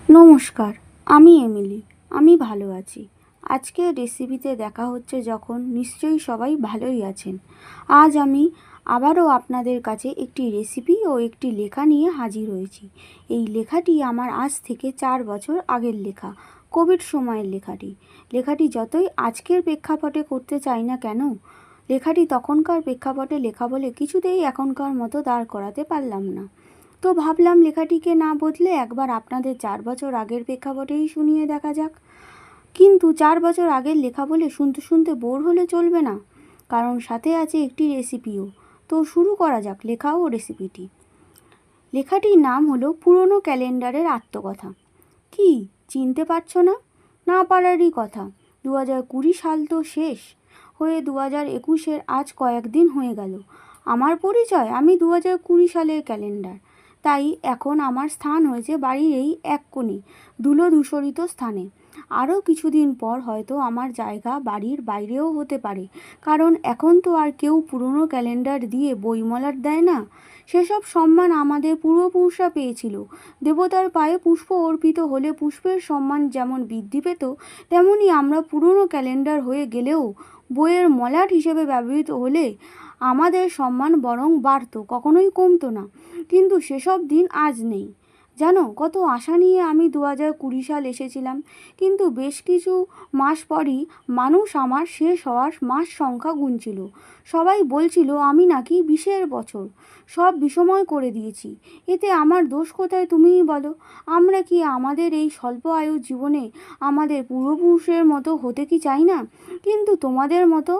নমস্কার, আমি এমিলি। আমি ভালো আছি। আজকের রেসিপিতে দেখা হচ্ছে যখন নিশ্চয়ই সবাই ভালোই আছেন। আজ আমি আবারও আপনাদের কাছে একটি রেসিপি ও একটি লেখা নিয়ে হাজির হয়েছি। এই লেখাটি আমার আজ থেকে 4 বছর আগের লেখা, কোভিড সময়ের লেখাটি। লেখাটি যতই আজকের প্রেক্ষাপটে করতে চাই না কেন, লেখাটি তখনকার প্রেক্ষাপটে লেখা বলে কিছুতেই এখনকার মতো দাঁড় করাতে পারলাম না। তো ভাবলাম লেখাটিকে না বদলে একবার আপনাদের 4 বছর আগের প্রেক্ষাপটেই শুনিয়ে দেখা যাক। কিন্তু 4 বছর আগের লেখা বলে শুনতে শুনতে বোর হলে চলবে না, কারণ সাথে আছে একটি রেসিপিও। তো শুরু করা যাক লেখা ও রেসিপিটি। লেখাটির নাম হলো পুরনো ক্যালেন্ডারের আত্মকথা। কি চিনতে পারছো না? না পারারই কথা। 2020 সাল তো শেষ হয়ে 2021-এর আজ কয়েকদিন হয়ে গেল। আমার পরিচয়, আমি 2020 সালের ক্যালেন্ডার। তাই এখন আমার স্থান হয়েছে বাড়ির এই এক কোণে, ধুলো ধূসরিত স্থানে। আরও কিছুদিন পর হয়তো আমার জায়গা বাড়ির বাইরেও হতে পারে, কারণ এখন তো আর কেউ পুরনো ক্যালেন্ডার দিয়ে বইমলাট দেয় না। সেসব সম্মান আমাদের পূর্বপুরুষরা পেয়েছিল। দেবতার পায়ে পুষ্প অর্পিত হলে পুষ্পের সম্মান যেমন বৃদ্ধি পেত, তেমনি আমরা পুরনো ক্যালেন্ডার হয়ে গেলেও বইয়ের মলাট হিসেবে ব্যবহৃত হলে আমাদের সম্মান বরং বাড়ত, কখনোই কমতো না। কিন্তু সেসব দিন আজ নেই। জানো, কত আশা নিয়ে আমি 2020 সাল এসেছিলাম, কিন্তু বেশ কিছু মাস পরই মানুষ আমার শেষ হওয়ার মাস সংখ্যা গুনছিল। সবাই বলছিল আমি নাকি 20-এর বছর। সব বিষময় করে দিয়েছি। এতে আমার দোষ কোথায় তুমিই বলো? আমরা কি আমাদের এই স্বল্প আয়ুর জীবনে আমাদের পূর্বপুরুষের মতো হতে কি চাই না? কিন্তু তোমাদের মতো